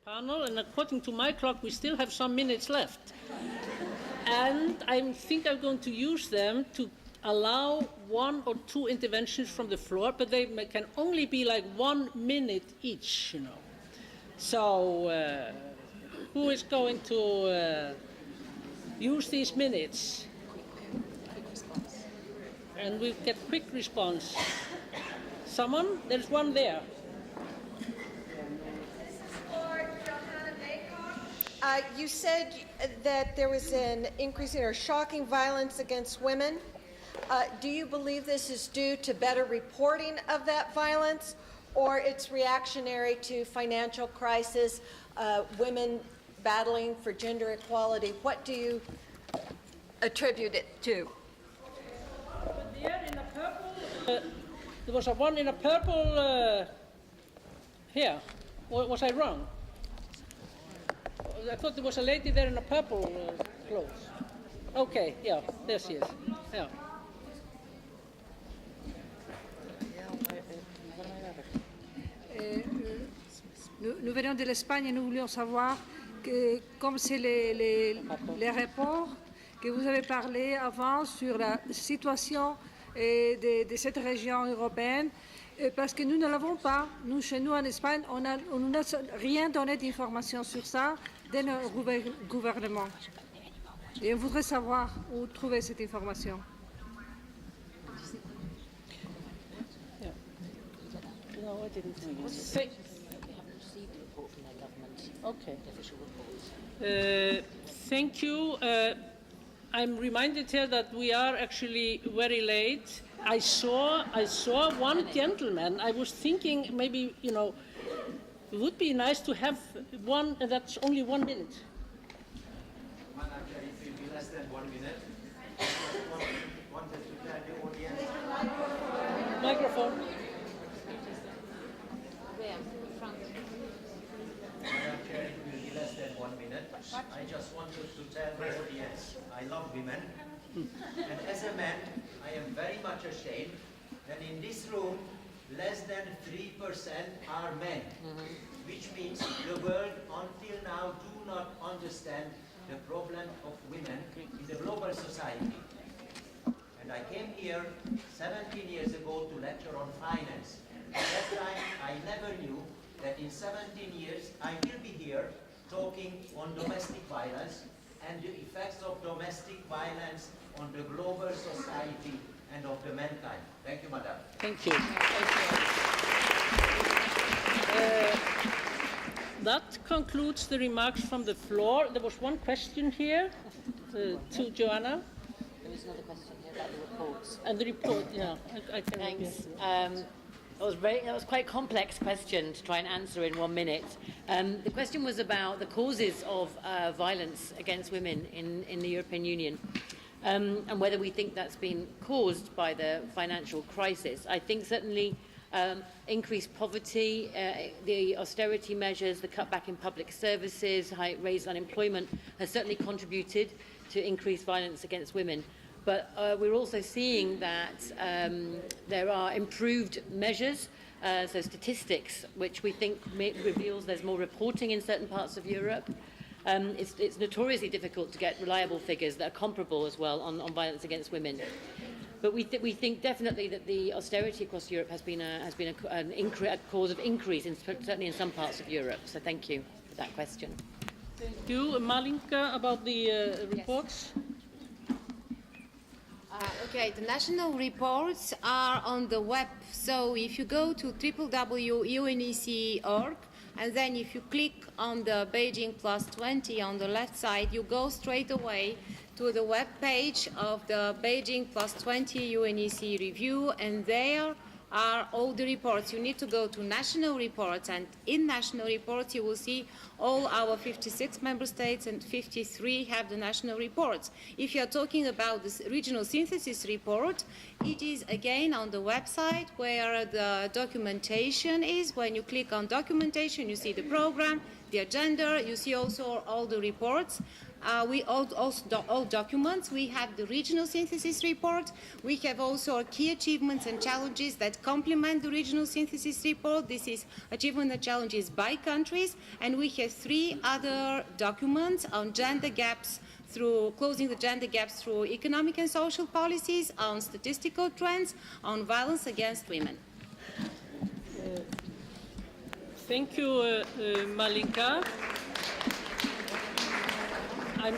Panel, and according to my clock, we still have some minutes left. And I think I'm going to use them to allow 1 or 2 interventions from the floor, but they can only be like 1 minute each, you know. So, who is going to use these minutes? And we get quick response. Someone? There's one there. You said that there was an increasing or shocking violence against women. Do you believe this is due to better reporting of that violence, or it's reactionary to financial crisis, women battling for gender equality? What do you attribute it to? There in a purple, there was one in a purple here. Was I wrong? I thought there was a lady there in a purple clothes. Okay, yeah, there she is. Yeah. Nous venons de l'Espagne et nous voulions savoir que, comme c'est les rapports que vous avez parlé avant sur la situation de cette région européenne, parce que nous ne l'avons pas. Nous, chez nous en Espagne, on n'a rien donné d'informations sur ça de nos gouvernements. Et on voudrait savoir où trouver cette information. No, I didn't think it. They haven't received a report from their government. Okay. The official report. Thank you. I'm reminded here that we are actually very late. I saw one gentleman. I was thinking maybe, you know, it would be nice to have one, and that's only 1 minute. Madam Chair, it will be less than 1 minute. Wanted to tell the audience. Microphone. Madam Chair, it will be less than 1 minute. I just wanted to tell the audience I love women. And as a man, I am very much ashamed that in this room, less than 3% are men. Which means the world until now do not understand the problem of women in the global society. And I came here 17 years ago to lecture on finance. At that time, I never knew that in 17 years, I will be here talking on domestic violence and the effects of domestic violence on the global society and of the mankind. Thank you, Madam. Thank you. That concludes the remarks from the floor. There was one question here to Joanna. There was another question here about the reports. And the report, yeah. I can Thanks. That was quite a complex question to try and answer in 1 minute. The question was about the causes of violence against women in the European Union and whether we think that's been caused by the financial crisis. I think certainly increased poverty, the austerity measures, the cutback in public services, raised unemployment has certainly contributed to increased violence against women. But we're also seeing that there are improved measures, so statistics, which we think reveals there's more reporting in certain parts of Europe. It's notoriously difficult to get reliable figures that are comparable as well on violence against women. But we think definitely that the austerity across Europe has been a cause of increase, certainly in some parts of Europe. So thank you for that question. Thank you. Malinka, about the reports. Yes. Okay, the national reports are on the web. So if you go to www.unece.org, and then if you click on the Beijing Plus 20 on the left side, you go straight away to the web page of the Beijing Plus 20 UNECE review, and there are all the reports. You need to go to national reports, and in national reports you will see all our 56 member states, and 53 have the national reports. If you are talking about this regional synthesis report, it is again on the website where the documentation is. When you click on documentation, you see the program, the agenda, you see also all the reports. We all documents. We have the regional synthesis report. We have also our key achievements and challenges that complement the regional synthesis report. This is achievement and challenges by countries. And we have 3 other documents on gender gaps, through closing the gender gaps through economic and social policies, on statistical trends, on violence against women. Thank you, Malika.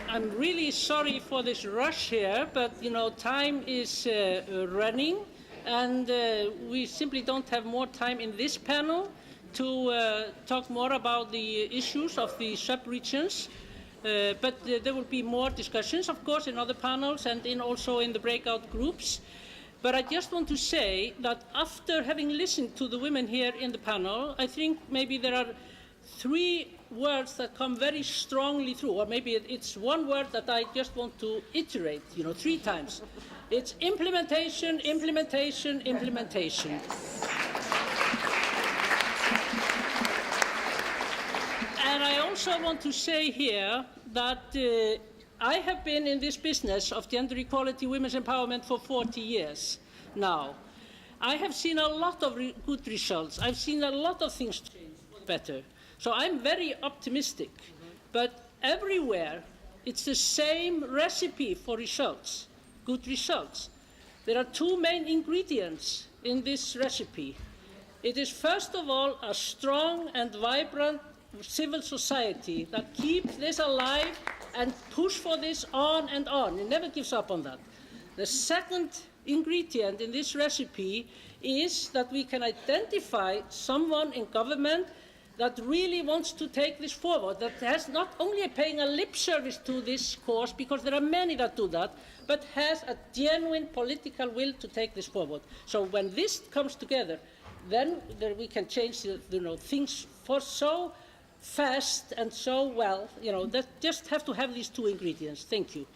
I'm really sorry for this rush here, but time is running, and we simply don't have more time in this panel to talk more about the issues of the sub-regions. But there will be more discussions, of course, in other panels and also in the breakout groups. But I just want to say that after having listened to the women here in the panel, I think maybe there are 3 words that come very strongly through, or maybe it's one word that I just want to iterate, 3 times. It's implementation, implementation, implementation. And I also want to say here that I have been in this business of gender equality, women's empowerment for 40 years now. I have seen a lot of good results. I've seen a lot of things change for the better. So I'm very optimistic. But everywhere, it's the same recipe for results, good results. There are 2 main ingredients in this recipe. It is, first of all, a strong and vibrant civil society that keeps this alive and push for this on and on. It never gives up on that. The second ingredient in this recipe is that we can identify someone in government that really wants to take this forward, that has not only paying a lip service to this cause, because there are many that do that, but has a genuine political will to take this forward. So when this comes together, then we can change things for so fast and so well, that just have to have these 2 ingredients. Thank you.